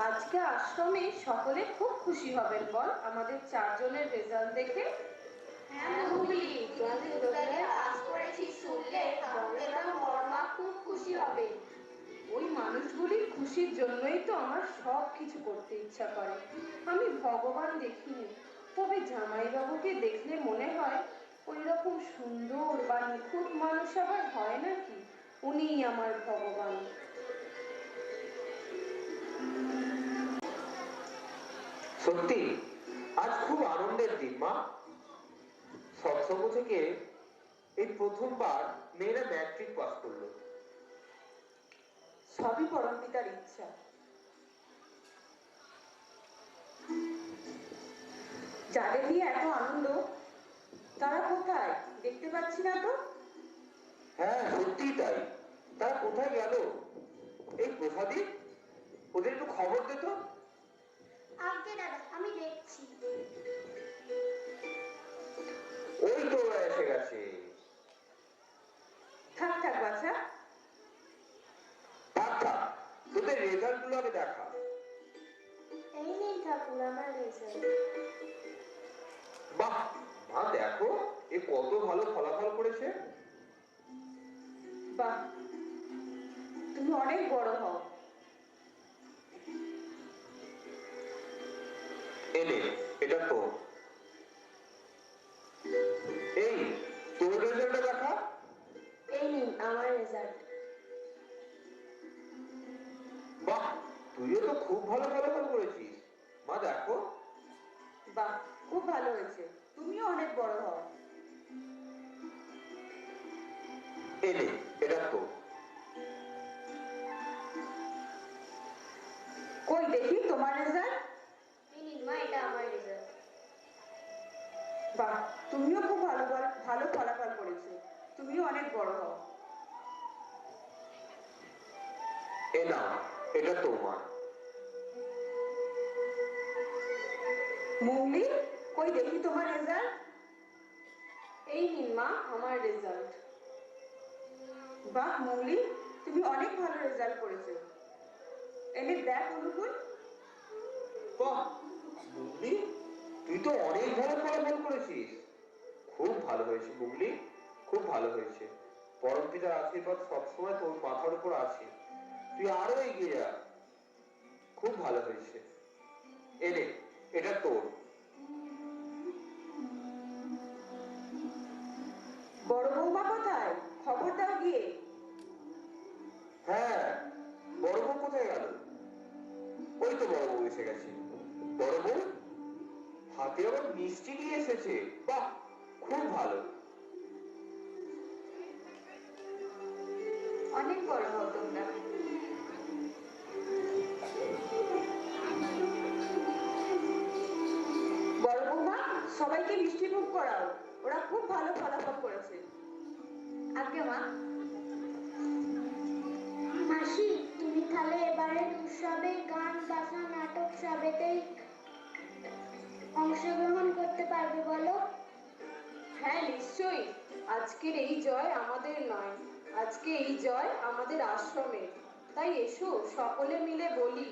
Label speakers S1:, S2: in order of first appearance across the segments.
S1: আজকে আশ্রমে সকলে খুব খুশি হবেন বল আমাদের চারজনের রেজাল্ট দেখে।
S2: হ্যাঁ মুগলি, তুই উত্তরে পাস করেছিস শুনলে বড় বড়মা খুব খুশি হবে।
S1: ওই মানুষগুলির খুশির জন্যই তো আমার সব কিছু করতে ইচ্ছা করে। আমি ভগবান দেখিনি, তবে জামাইবাবুকে দেখলে মনে হয় ওই রকম সুন্দর বা নিখুঁত মানুষ আবার হয় নাকি, উনিই আমার ভগবান।
S3: সত্যি আজ খুব আনন্দের দিন মা। সৎসঙ্গ থেকে এই প্রথমবার মেয়েরা ম্যাট্রিক পাস করলো।
S1: সবই পরম পিতার ইচ্ছা। যাদের নিয়ে এত আনন্দ তারা কোথায় দেখতে পাচ্ছি না তো।
S3: হ্যাঁ সত্যি তাই, তারা কোথায় গেল? এই প্রসাদী, ওদের একটু খবর দে তো।
S2: আগে দাদা, আমি দেখছি।
S3: ওই তো ওরা এসে গেছে।
S1: থাক থাক বাছা।
S3: থাক থাক, তোদের রেজাল্ট গুলো আগে দেখা।
S2: এই নিন ঠাকুর আমার রেজাল্ট।
S3: বাহ মা, দেখো এ কত ভালো ফলাফল করেছে।
S1: বাহ, তুমি অনেক বড় হও।
S3: এনে এটা তো, এই তোর রেজাল্টটা দেখা।
S2: এই নিন আমার রেজাল্ট।
S3: বাহ, তুইও তো খুব ভালো ফলাফল করেছিস মা, দেখো।
S1: বাহ, খুব ভালো হয়েছে, তুমিও অনেক বড় হও।
S3: এনে এটা তো,
S1: কই দেখি তোমার রেজাল্ট।
S2: এই নিন মা, এটা আমার রেজাল্ট।
S1: বাহ, তুমিও খুব ভালো ভালো ফলাফল করেছো, তুমিও অনেক বড় হও।
S3: এ নাও এটা তোমার।
S1: মৌলি, কই দেখি তোমার রেজাল্ট। এই নিন মা আমার রেজাল্ট। বাহ মৌলি, তুমি অনেক ভালো রেজাল্ট করেছো। এনে দেখ অনুকূল।
S3: বাহ বুবলি, তুই তো অনেক ভালো ফলাফল করেছিস। খুব ভালো হয়েছে বুবলি, খুব ভালো হয়েছে। পরম পিতার আশীর্বাদ সবসময় তোর মাথার উপর আছে, তুই আরো এগিয়ে যা। খুব ভালো হয়েছে। এনে এটা তোর।
S1: বড় বৌমা কোথায়, খবর দাও গিয়ে।
S3: হ্যাঁ, বড় বউ কোথায় গেল? ওই তো বড় বউ এসে গেছে। বড় বউ হাতে আবার মিষ্টি নিয়ে এসেছে। বাহ, খুব ভালো।
S1: অনেক বড় হও তোমরা। বড় বৌমা, সবাইকে মিষ্টি মুখ করাও, ওরা খুব ভালো ফলাফল করেছে।
S2: আগে মা। মাসি, তুমি তাহলে এবারে উৎসবে গান বাজনা নাটক সবেতেই অংশগ্রহণ করতে পারবে বলো?
S1: হ্যাঁ নিশ্চয়ই, আজকের এই জয় আমাদের নয়, আজকে এই জয় আমাদের আশ্রমের। তাই এসো সকলে মিলে বলি,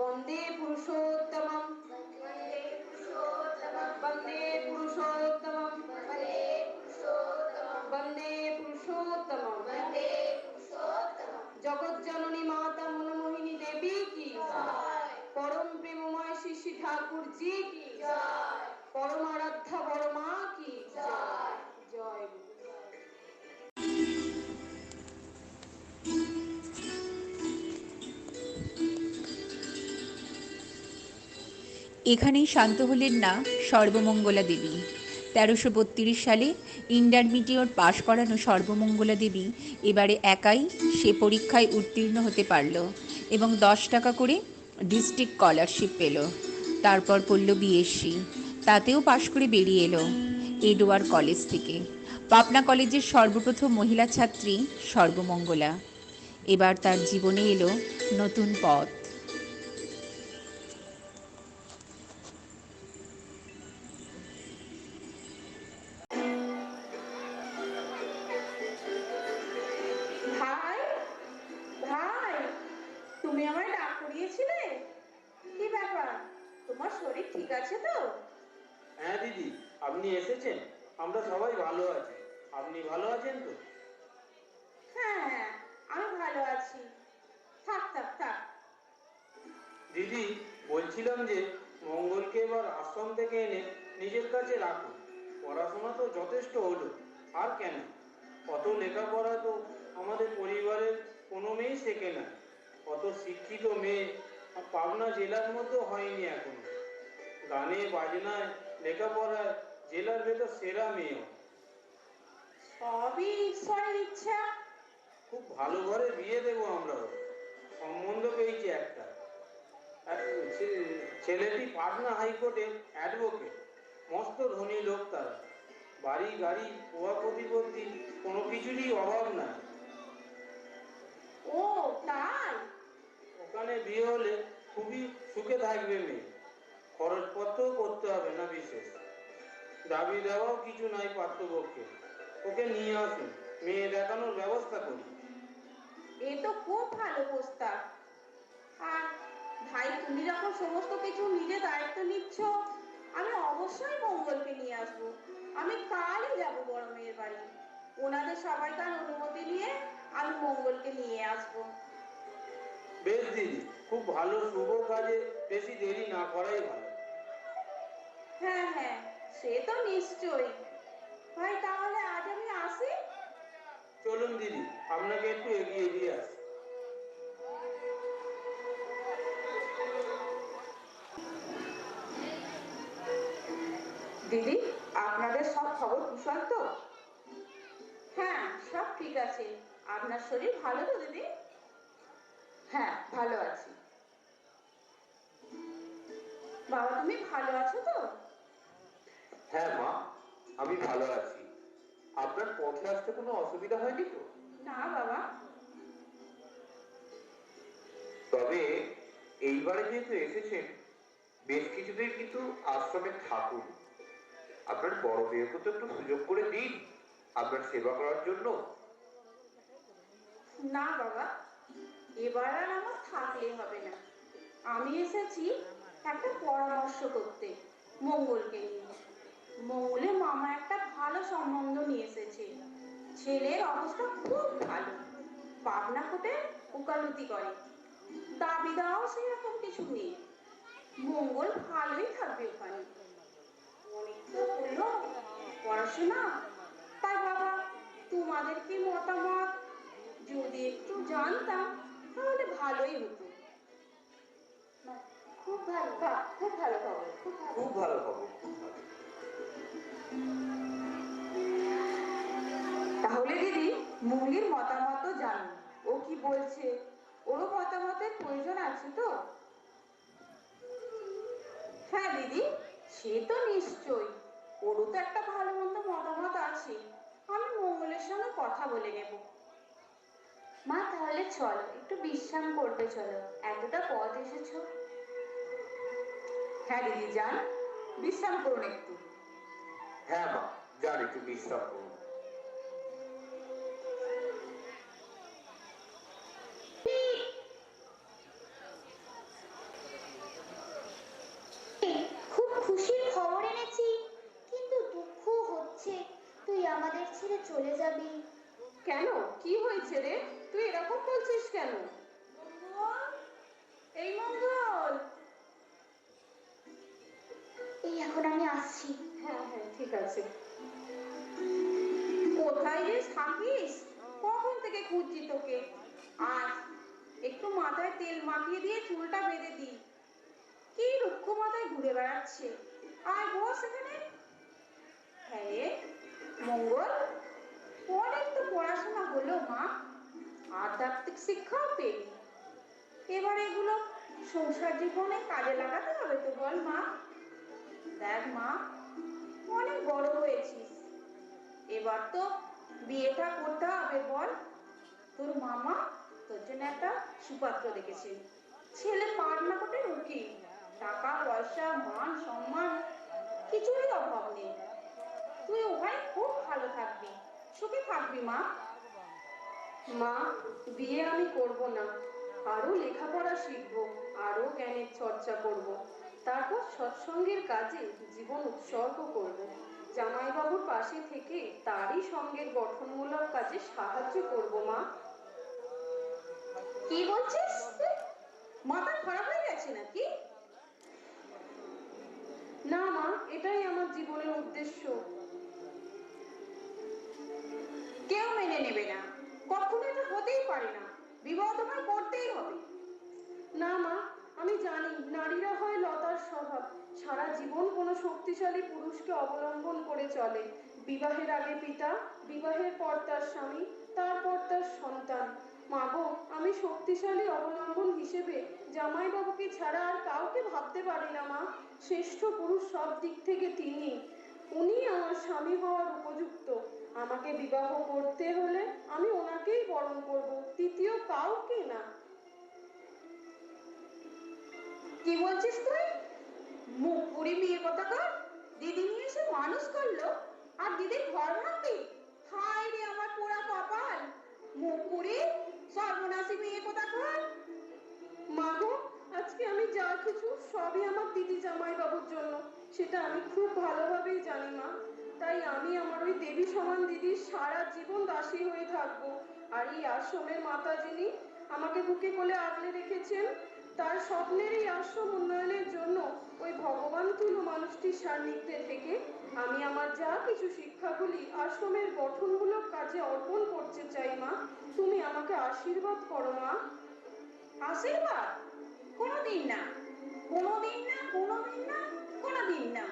S1: বন্দে পুরুষোত্তমম,
S2: বন্দে পুরুষোত্তমম,
S1: বন্দে পুরুষোত্তমম,
S2: বন্দে পুরুষোত্তমম,
S1: বন্দে পুরুষোত্তমম।
S2: বন্দে পুরুষোত্তমম।
S1: জগজ্জননী মাতা মনমোহিনী দেবী কি
S2: জয়।
S1: পরম প্রেমময় শ্রী শ্রী ঠাকুর জি কি
S2: জয়।
S1: পরম আরাধ্যা বড় মা কি
S2: জয়।
S1: জয়।
S4: এখানেই শান্ত হলেন না সর্বমঙ্গলা দেবী। ১৩৩২ সালে ইন্টারমিডিয়েট পাশ করানো সর্বমঙ্গলা দেবী এবারে একাই সে পরীক্ষায় উত্তীর্ণ হতে পারল এবং ১০ টাকা করে ডিস্ট্রিক্ট স্কলারশিপ পেল। তারপর পড়ল বিএসসি, তাতেও পাশ করে বেরিয়ে এলো এডওয়ার্ড কলেজ থেকে। পাবনা কলেজের সর্বপ্রথম মহিলা ছাত্রী সর্বমঙ্গলা। এবার তার জীবনে এলো নতুন পথ।
S1: ভাই, ভাই, তুমি আমায় ডাক করিয়েছিলে? ব্যাপার, তোমার শরীর ঠিক আছে তো?
S5: হ্যাঁ দিদি, আপনি এসেছেন, আমরা সবাই ভালো আছি। আপনি ভালো আছেন তো?
S1: হ্যাঁ হ্যাঁ, আমি ভালো আছি। থাক থাক থাক।
S5: দিদি, বলছিলাম যে মঙ্গলকে এবার আশ্রম থেকে এনে নিজের কাছে রাখুন। পড়াশোনা তো যথেষ্ট হলো, আর কেন? অত লেখাপড়া তো আমাদের পরিবারের কোনো মেয়েই শেখে না। অত শিক্ষিত মেয়ে পাবনা জেলার মধ্যেও হয়নি এখনো। গানে বাজনায় লেখাপড়ায় জেলার ভেতর সেরা মেয়েও।
S1: সবই ঈশ্বরের ইচ্ছা।
S5: খুব ভালো ঘরে বিয়ে দেবো আমরা ওর। সম্বন্ধ পেয়েছি একটা। আর ছেলেটি পাটনা হাইকোর্টে অ্যাডভোকেট, মস্ত ধনী লোক তারা। বাড়ি গাড়ি পোয়া প্রতিপত্তি কোনো কিছুরই অভাব নাই।
S1: ও তাই?
S5: ওখানে বিয়ে হলে খুবই সুখে থাকবে মেয়ে। খরচপত্রও করতে হবে না বিশেষ। দাবি দেওয়াও কিছু নাই পাত্রপক্ষে। ওকে নিয়ে আসুন, মেয়ে দেখানোর ব্যবস্থা করি।
S1: এ তো খুব ভালো প্রস্তাব। আর ভাই, তুমি যখন সমস্ত কিছু নিজে দায়িত্ব নিচ্ছ, আমি অবশ্যই মঙ্গলকে নিয়ে আসবো। আমি কালই যাব বড় মেয়ের বাড়ি। ওনাদের সবাইকার অনুমতি নিয়ে আমি মঙ্গলকে নিয়ে আসবো।
S5: বেশ দিদি, খুব ভালো, শুভ কাজে বেশি দেরি না করাই ভালো।
S1: হ্যাঁ হ্যাঁ, সে তো নিশ্চয়ই। ভাই, তাহলে আজ আমি আসি।
S5: চলুন দিদি, আপনাকে একটু এগিয়ে দিয়ে আসি।
S1: দিদি, আপনাদের সব খবর কুশল তো? হ্যাঁ, সব ঠিক আছে। আপনার শরীর ভালো তো দিদি? হ্যাঁ, ভালো আছি। বাবা, তুমি ভালো আছো তো?
S3: হ্যাঁ মা, আমি ভালো আছি। আপনার পথে আসতে কোনো অসুবিধা হয়নি তো?
S1: না বাবা।
S3: তবে এইবারে যেহেতু এসেছেন, বেশ কিছুদিন কিন্তু আশ্রমে থাকুন। আপনার বড় মেয়েকে তো একটু সুযোগ করে দিন আপনার সেবা করার জন্য।
S1: না বাবা, এবার আর আমার থাকলে হবে না। আমি এসেছি একটা পরামর্শ করতে মঙ্গলকে নিয়ে। মঙ্গলের মামা একটা ভালো সম্বন্ধ নিয়ে এসেছে। ছেলের অবস্থা খুব ভালো, পাবনা কোর্টে ওকালতি করে। দাবি দেওয়াও সেরকম কিছু নেই। মঙ্গল ভালোই থাকবে ওখানে। অনেক তো হলো পড়াশোনা। তাই বাবা, তোমাদের কি মতামত যদি একটু জানতাম তাহলে ভালোই হতো।
S2: খুব ভালো।
S1: বাহ, খুব ভালো খবর, খুব ভালো।
S3: খুব ভালো খবর, খুব ভালো।
S1: তাহলে দিদি, মুঙ্গির মতামত জানো, ও কি বলছে। ওরও মতামতের প্রয়োজন আছে তো? হ্যাঁ দিদি, সে তো নিশ্চয়ই। ওরও তো একটা ভালো মন্দ মতামত আছে। আমি মঙ্গলের সঙ্গে কথা বলে নেব।
S2: মা, তাহলে চলো, একটু বিশ্রাম করবে, চলো, এতটা পথ এসেছো।
S1: হ্যাঁ দিদি, যান, বিশ্রাম করুন একটু।
S3: হ্যাঁ মা, যান একটু বিশ্রাম করুন।
S2: খুব খুশির খবর এনেছি, কিন্তু দুঃখ হচ্ছে তুই আমাদের ছেড়ে চলে যাবি।
S1: কেন, কি হয়েছে রে? তুই এরকম বলছিস কেন? এই মঙ্গল।
S2: এই এখন আমি আসছি।
S1: হ্যাঁ হ্যাঁ, ঠিক আছে। কোথায় রে থাকিস? কখন থেকে খুঁজছি তোকে। আজ একটু মাথায় তেল মাখিয়ে দিয়ে চুলটা বেঁধে দি। কি রুক্ষ মাথায় ঘুরে বেড়াচ্ছে। আয় বস এখানে। হ্যাঁ রে মঙ্গল, অনেক তো পড়াশোনা হলো মা, আধ্যাত্মিক শিক্ষাও পেলি। এবার এগুলো সংসার জীবনে কাজে লাগাতে হবে তো, বল মা। দেখ মা, অনেক বড় হয়েছিস, এবার তো বিয়েটা করতে হবে। বল, তোর মামা তোর জন্য একটা সুপাত্র দেখেছে। ছেলে পাটনা কোর্টের উকিল, টাকা পয়সা মান সম্মান কিছুরই অভাব নেই। তুই ওখানে খুব ভালো থাকবি, সুখে থাকবি মা। মা, বিয়ে আমি করব না। আরো লেখাপড়া শিখবো, আরো জ্ঞানের চর্চা করব। তারপর সৎসঙ্গের কাজে জীবন উৎসর্গ করব। জামাইবাবুর পাশে থেকে তারই সঙ্গের গঠনমূলক কাজে সাহায্য করব মা।
S2: কি বলছিস তুই? মাথা খারাপ হয়ে গেছে নাকি?
S1: না মা, এটাই আমার জীবনের উদ্দেশ্য।
S2: কেউ মেনে নেবে না, কখনো এটা হতেই পারে না। বিবাহ তোমায় করতেই হবে।
S1: না মা, আমি জানি নারীরা হয় লতার স্বভাব, সারা জীবন কোনো শক্তিশালী পুরুষকে অবলম্বন করে চলে। বিবাহের আগে পিতা, বিবাহের পর তার স্বামী, তারপর তার সন্তান। মা গো, আমি শক্তিশালী অবলম্বন হিসেবে জামাইবাবুকে ছাড়া আর কাউকে ভাবতে পারি না মা। শ্রেষ্ঠ পুরুষ সব দিক থেকে তিনি, উনি আমার স্বামী হওয়ার উপযুক্ত। আমাকে বিবাহ করতে হলে আমি ওনাকেই বরণ করব, তৃতীয় কাউকে না।
S2: কি বলছিস তুই? মুখ পুরি মেয়ে কথাকার, দিদি নিয়ে এসে মানুষ করলো আর দিদি ঘর ভাঙবি? হায় রে আমার পোড়া কপাল! মুখ পুরি সর্বনাশী মেয়ে কথাকার।
S1: মা গো, আজকে আমি যা কিছু সবই আমার দিদি জামাইবাবুর জন্য, সেটা আমি খুব ভালোভাবেই জানি মা। তাই আমি আমার ওই দেবী সমান দিদির সারা জীবন দাসী হয়ে থাকবো। আর এই আশ্রমের মাতা যিনি আমাকে বুকে কোলে আগলে রেখেছেন, তার স্বপ্নের এই আশ্রম উন্নয়নের জন্য ওই ভগবান তুল্য মানুষটির সান্নিধ্যে থেকে আমি আমার যা কিছু শিক্ষাগুলি আশ্রমের গঠনমূলক কাজে অর্পণ করতে চাই মা। তুমি আমাকে আশীর্বাদ করো মা।
S2: আশীর্বাদ? কোনোদিন না, কোনোদিন না, কোনোদিন না, কোনোদিন না।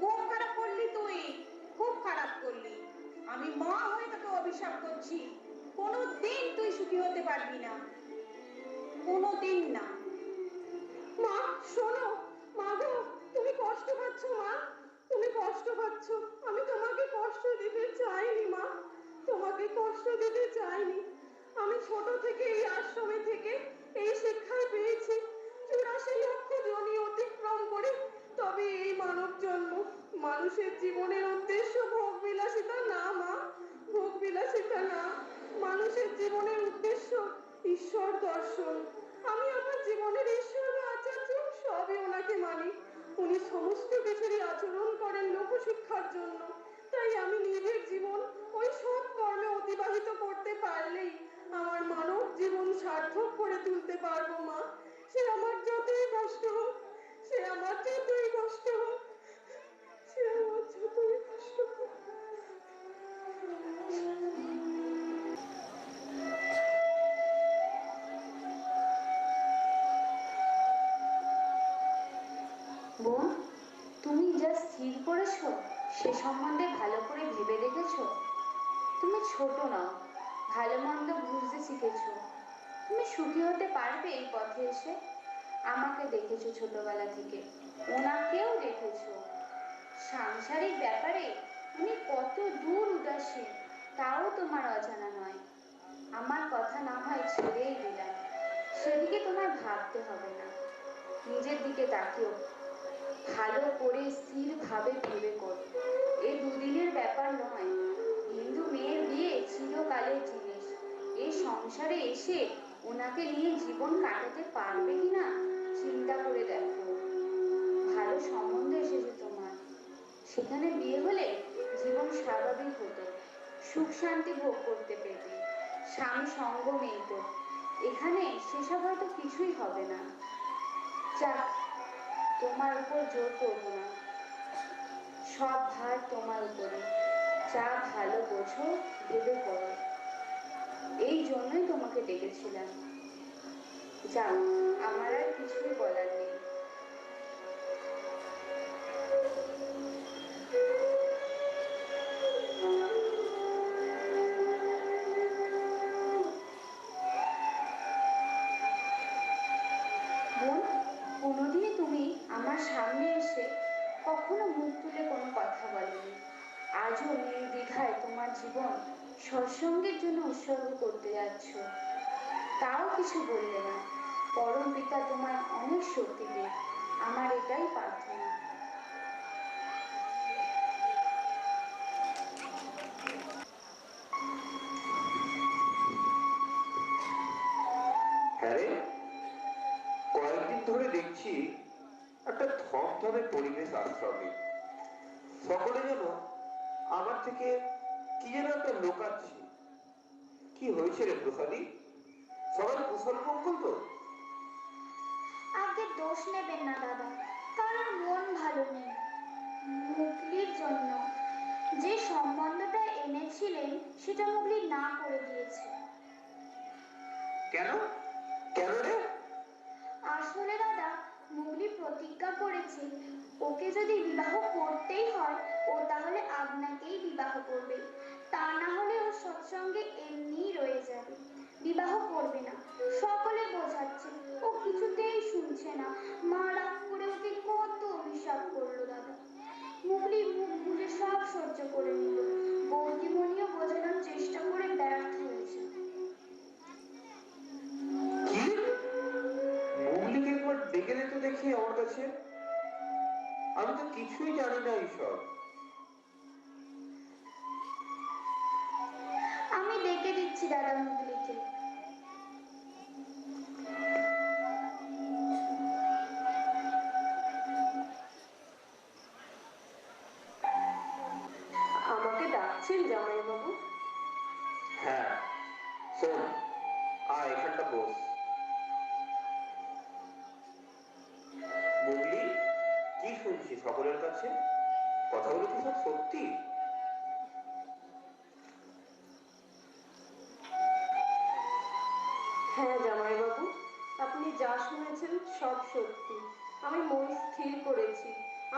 S2: খুব খারাপ করলি তুই, খুব খারাপ করলি। আমি মা হয়ে তোকে অভিশাপ করছি, কোনোদিন তুই সুখী হতে পারবি না, কোনোদিন না।
S1: মা শোনো, মা গো, তুমি কষ্ট পাচ্ছ মা, তুমি কষ্ট পাচ্ছ। আমি তোমাকে কষ্ট দিতে চাইনি মা, তোমাকে কষ্ট দিতে চাইনি। আমি ছোট থেকে এই আশ্রমে থেকে এই শিক্ষাই পেয়েছি, 84 লক্ষ জনি অতিক্রম করে তবে এই মানব জন্ম। মানুষের জীবনের উদ্দেশ্য ভোগ বিলাসিতা না মা, ভোগ বিলাসিতা না। মানুষের জীবনের উদ্দেশ্য ঈশ্বর দর্শন। আমি আমার জীবনের ঈশ্বর বা আচার্য সবই ওনাকে মানি। উনি সমস্ত কিছুরই আচরণ করেন লোকশিক্ষার জন্য। তাই আমি নিজের জীবন ওই সৎ কর্মে অতিবাহিত করতে পারলেই আমার মানব জীবন সার্থক করে তুলতে পারবো মা। সে আমার যতই কষ্ট হোক, সে আমার যতই কষ্ট হোক, সে আমার যতই কষ্ট হোক।
S6: বোন, তুমি যা স্থির করেছো সে সম্বন্ধে ভালো করে ভেবে দেখেছো? তুমি ছোট নও, ভালো মন্দ বুঝতে শিখেছো। তুমি সুখী হতে পারবে এই পথে এসে। আমাকে দেখেছো ছোটবেলা থেকে, ওনাকেও দেখেছো। সাংসারিক ব্যাপারে উনি কত দূর উদাসীন তাও তোমার অজানা নয়। আমার কথা না হয় ছেড়েই দিলাম, সেদিকে তোমার ভাবতে হবে না। নিজের দিকে তাকিও, ভালো করে স্থিরভাবে ভেবে করো। এই দুদিনের ব্যাপার নয়, হিন্দু মেয়ের বিয়ে চিরকালের জিনিস। এই সংসারে এসে ওনাকে নিয়ে জীবন কাটাতে পারবে কিনা চিন্তা করে দেখো। ভালো সম্বন্ধ এসেছে তোমার, সেখানে বিয়ে হলে জীবন স্বাভাবিক হতো, সুখ শান্তি ভোগ করতে পেতে, স্বামী সঙ্গ মিলত। এখানে সেসব হয়তো কিছুই হবে না। যাক, তোমার উপর জোর করব না, সব ভার তোমার উপরে। যা ভালো বোঝো ভেবে করো। এই জন্যই তোমাকে ডেকেছিলাম। যাও, আমার আর কিছুই বলার নেই। বোন, কোনোদিনই তুমি আমার সামনে এসে কখনো মুখ তুলে কোনো কথা বলেনি। আজও নির্দ্বিধায় তোমার জীবন সৎসঙ্গের জন্য উৎসর্গ করতে যাচ্ছ, তাও কিছু বললে না। পরম পিতা তোমার অনেক শক্তি দেয়, আমার এটাই প্রার্থনা।
S3: হ্যাঁ রে, থমথমে পরিবেশ আশ্রমে। সকলে যেন আমার থেকে কি যেন একটা লোকাচ্ছে। কি হয়েছে রে প্রসাদী? সবাই কুশল মঙ্গল তো?
S7: আগে দোষ নেবেন না দাদা, কারণ মন ভালো নেই। মুগলির জন্য যে সম্বন্ধটা এনেছিলেন সেটা মুগলি না করে দিয়েছে।
S3: কেন? কেন রে?
S7: আসলে দাদা, মুগলি প্রতিজ্ঞা করেছে ওকে যদি বিবাহ করতেই হয় ও তাহলে আপনাকেই বিবাহ করবে, তা না হলে ও সৎসঙ্গে এমনিই রয়ে যাবে, বিবাহ করবে না। সকলে বোঝাচ্ছে, ও কিছুতেই শুনছে না। মা রাগ করে ওকে কত অভিশাপ করলো দাদা। মুগলি মুখ বুজে সব সহ্য করে নিল। বৌদিমণিও বোঝানোর চেষ্টা করে ব্যর্থ হয়েছে।
S3: কি? মুগলিকে একবার ডেকে দে তো দেখি আমার কাছে। আমি তো কিছুই জানি না এইসব।
S7: আমি ডেকে দিচ্ছি দাদা মুগলিকে।
S1: আমাকে ডাকছেন জামাইবাবু?
S3: হ্যাঁ, শোন, এখানটা বস। মুগলি, কি শুনছি সকলের কাছে? কথাগুলো কি সব সত্যি?
S1: হ্যাঁ জামাইবাবু, আপনি যা শুনেছেন সব সত্যি। আমি মন স্থির করেছি,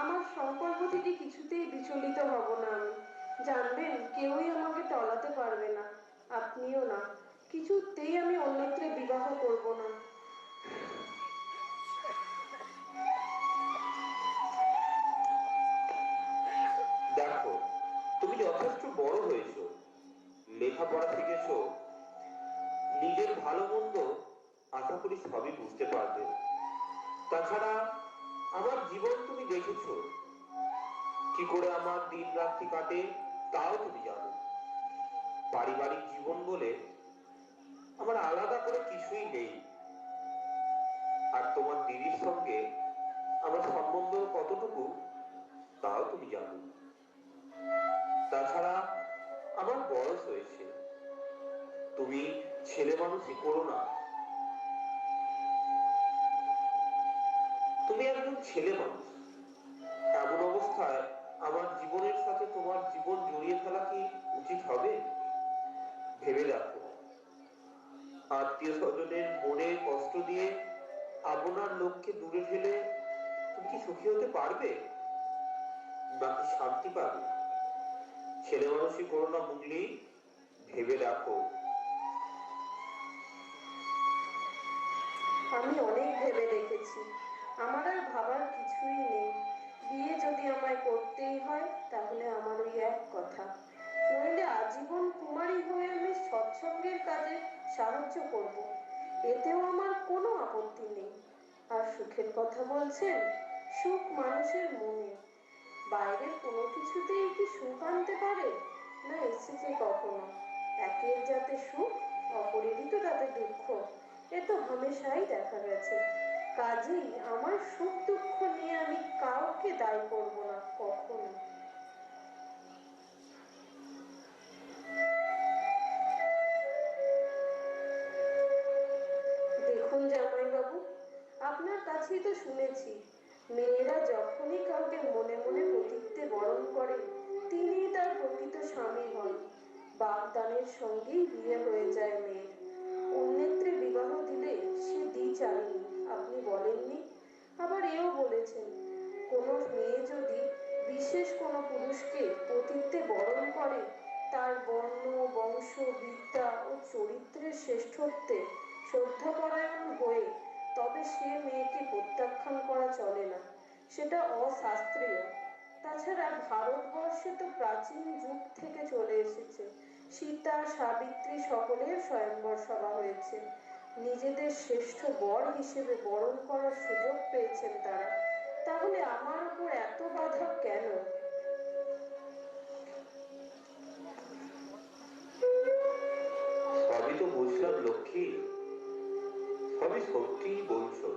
S1: আমার সংকল্প থেকে কিছুতেই বিচলিত হব না আমি। জানবেন, কেউই আমাকে টলাতে পারবে না, আপনিও না। কিছুতেই আমি অন্যত্রে বিবাহ করব না।
S3: দেখো, তুমি যথেষ্ট বড় হয়েছো, লেখাপড়া শিখেছো, নিজের ভালো মন্দ আশা করি সবই বুঝতে পারবে। তাছাড়া আমার জীবন তুমি দেখেছো, কি করে আমার দিন রাত্রি কাটে তাও তুমি জানো। পারিবারিক জীবন বলে আমার আলাদা করে কিছুই নেই। আর তোমার দিদির সঙ্গে আমার সম্বন্ধ কতটুকু তাও তুমি জানো। তাছাড়া আমার বয়স হয়েছে, তুমি ছেলে মানুষই করো না। তুমি একজন ছেলে মানুষ, এমন অবস্থায় আমার জীবনের সাথে তোমার জীবন জড়িয়ে ফেলা কি উচিত হবে? ভেবে দেখো, আত্মীয় স্বজনের মনে কষ্ট দিয়ে আপনার লোককে দূরে ফেলে তুমি কি সুখী হতে পারবে, নাকি শান্তি পাবে? ছেলে মানুষই করো না মুগলি, ভেবে দেখো।
S1: আমি অনেক ভেবে দেখেছি, আমার আর ভাবার কিছুই নেই। বিয়ে যদি আমায় করতেই হয় তাহলে আমার ওই এক কথা, নইলে আজীবন কুমারী হয়ে আমি সৎসঙ্গের কাজে সাহায্য করব, এতেও আমার কোনো আপত্তি নেই। আর সুখের কথা বলছেন, সুখ মানুষের মনে, বাইরের কোনো কিছুতেই কি সুখ আনতে পারে? না এসেছে কখনো। একের যাতে সুখ, অপরেরই তো তাতে দুঃখ, এ তো হামেশাই দেখা গেছে। কাজেই আমার সুখ দুঃখ নিয়ে আমি কাউকে দায়ী করব না কখনো। দেখুন জামাইবাবু, আপনার কাছেই তো শুনেছি মেয়েরা যখনই কাউকে মনে মনে পতিত্বে বরণ করে তিনিই তার প্রকৃত স্বামী হন। বাগদানের সঙ্গেই বিয়ে হয়ে যায় মেয়ের। অন্যত্রে বিবাহ দিলে সে দ্বিচারিণী, আপনি বলেননি? আবার এও বলেছেন, কোনো মেয়ে যদি বিশেষ কোনো পুরুষকে পতিত্বে বরণ করে তার বর্ণ, বংশ, বিদ্যা ও চরিত্রের শ্রেষ্ঠত্বে শ্রদ্ধাপরায়ণ হয়ে তবে সে মেয়েকে প্রত্যাখ্যান করা চলে না, সেটা অশাস্ত্রীয়। তাছাড়া ভারতবর্ষে তো প্রাচীন যুগ থেকে চলে এসেছে, সীতা, সাবিত্রী সকলের স্বয়ংবর সভা হয়েছে, নিজেদের শ্রেষ্ঠ বর হিসেবে বরণ করার সুযোগ পেয়েছেন তারা। তাহলে আমার উপর এত বাধা কেন?
S3: সবই তো বুঝলাম লক্ষ্মী, সবই সত্যিই বলছো,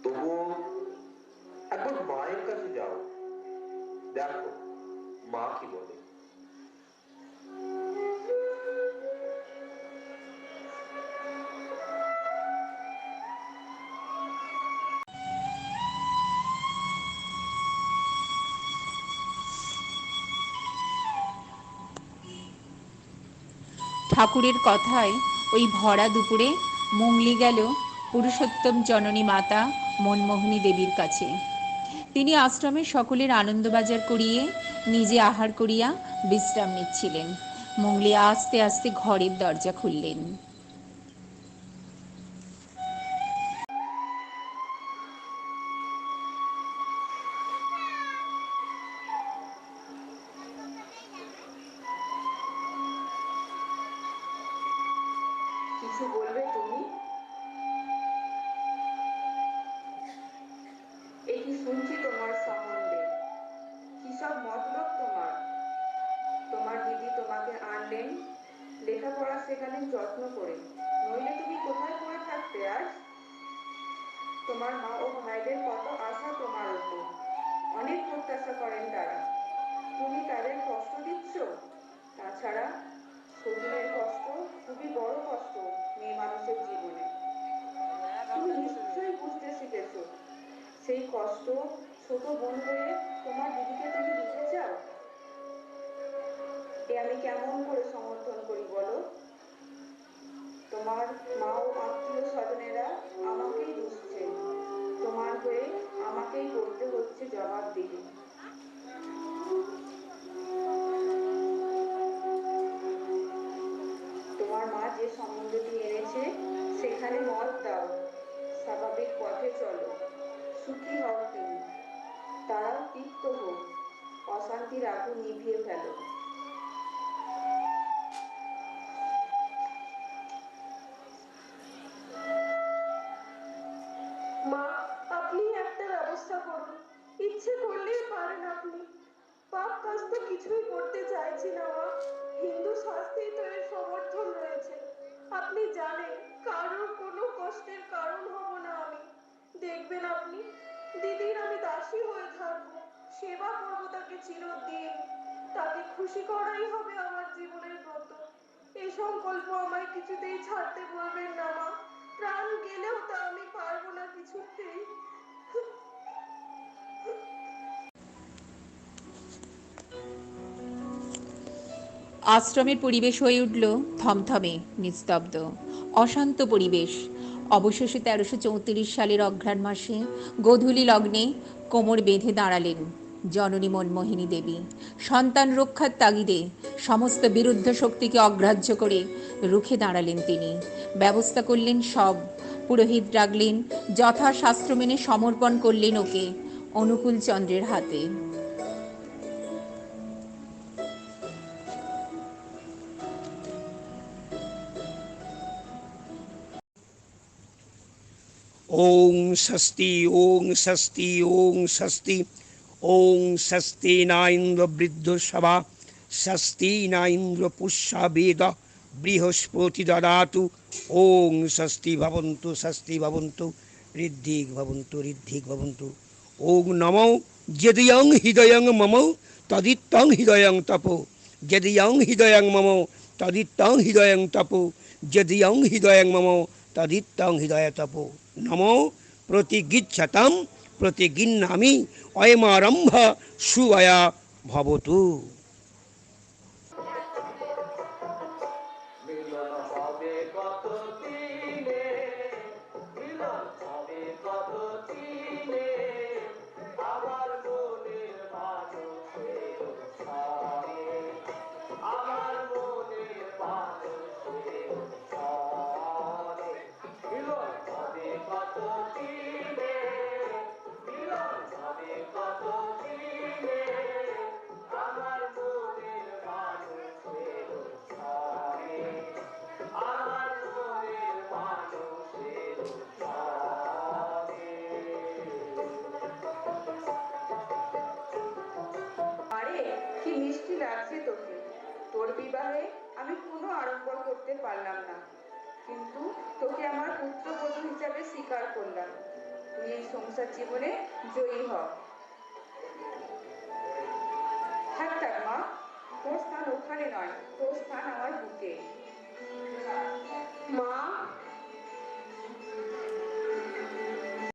S3: তবুও দেখো মা কি বলে।
S4: ঠাকুরের কথায় ওই ভরা দুপুরে মুঙ্গলি গেল পুরুষোত্তম জননী মাতা মনমোহিনী দেবীর কাছে। তিনি আশ্রমের সকলের আনন্দবাজার করিয়ে নিজে আহার করিয়া বিশ্রাম নিচ্ছিলেন। মুঙ্গলি আস্তে আস্তে ঘরের দরজা খুললেন।
S1: কিছু বলবে তুমি? এই কি শুনছি তোমার সম্বন্ধে? কি সব মতলব তোমার? তোমার দিদি তোমাকে আনলেন লেখাপড়া শেখালেন যত্ন করে, নইলে তুমি কোথায় পড়ে থাকতে আজ? তোমার মা ও ভাইদের কত আশা তোমার উপর, অনেক প্রত্যাশা করেন তারা, তুমি তাদের কষ্ট দিচ্ছ। তাছাড়া শরীরের কষ্ট খুবই বড় কষ্ট মেয়ে মানুষের জীবনে। তুমি নিশ্চয়ই বুঝতে শিখেছো সেই কষ্ট। ছোট বোন হয়ে তোমার দিদিকে তুমি দিতে চাও? এ আমি কেমন করে সমর্থন করি বলো? তোমার মা ও আত্মীয় স্বজনেরা আমাকেই দুষছে, তোমার হয়ে আমাকেই করতে হচ্ছে জবাবদিহি। তোমার মা যে সম্বন্ধটি এনেছে সেখানে মত দাও, স্বাভাবিক পথে চলো, সুখী হও তুমি। তারাও তৃপ্ত হোক, অশান্তির আগুন নিভিয়ে ফেলো। মা, আপনি একটা ব্যবস্থা করুন, ইচ্ছে করলেই পারেন আপনি। পাপ কাজ তো কিছুই করতে চাইছি না মা, হিন্দু শাস্ত্রেই তো এর সমর্থন রয়েছে। আপনি জানেন কারোর কোনো কষ্টের কারণ হব না আমি। দেখবেন আপনি, দিদির আমি দাসী হয়ে থাকবো, সেবা করবো তাকে চিরদিন। তাকে খুশি করাই হবে আমার জীবনের ব্রত। এই সংকল্প আমায় কিছুতেই ছাড়তে বলবেন না মা, প্রাণ গেলেও তা আমি পারবো না কিছুতেই।
S4: আশ্রমের পরিবেশ হয়ে উঠল থমথমে, নিস্তব্ধ, অশান্ত পরিবেশ। অবশেষে 1334 সালের অঘ্রাণ মাসে গোধূলি লগ্নে কোমর বেঁধে দাঁড়ালেন জননী মনমোহিনী দেবী। সন্তান রক্ষার তাগিদে সমস্ত বিরুদ্ধ শক্তিকে অগ্রাহ্য করে রুখে দাঁড়ালেন তিনি। ব্যবস্থা করলেন সব, পুরোহিত ডাকলেন, যথাশাস্ত্র মেনে সমর্পণ করলেন ওকে অনুকূল চন্দ্রের হাতে।
S8: ওং স্বস্তি ওং স্বস্তি ওং স্বস্তি ওং স্বস্তি না ইন্দ্র বৃদ্ধসভা স্বস্তি না ইন্দ্র পুষ্যা বেদ বৃহস্পতি দদাতু ওং স্বস্তি ভবন্তু ঋদ্ধিক ভবন্তু ওং নমো যদিয়ং হৃদয়ং মম তদিত্তং হৃদয়ং তপো যদিয়ং হৃদয়ং মম তদিত্তং হৃদয়ং তপো যদিয়ং হৃদয়ং মম তদিত্তং হৃদয় তপো নমো প্রতিগৃহ্যতাম প্রতিগৃহ্ণামি অয়মারম্ভ সুবয়া ভবতু।
S1: আরে কি মিষ্টি লাগছে তোকে। তোর বিবাহে আমি কোনো আড়ম্বর করতে পারলাম না, কিন্তু তোকে আমার পুত্রবধূ হিসাবে স্বীকার করলাম। তুই এই সংসার জীবনে জয়ী হ।
S2: ওখানে নয়, তোর স্থান আমার বুকে।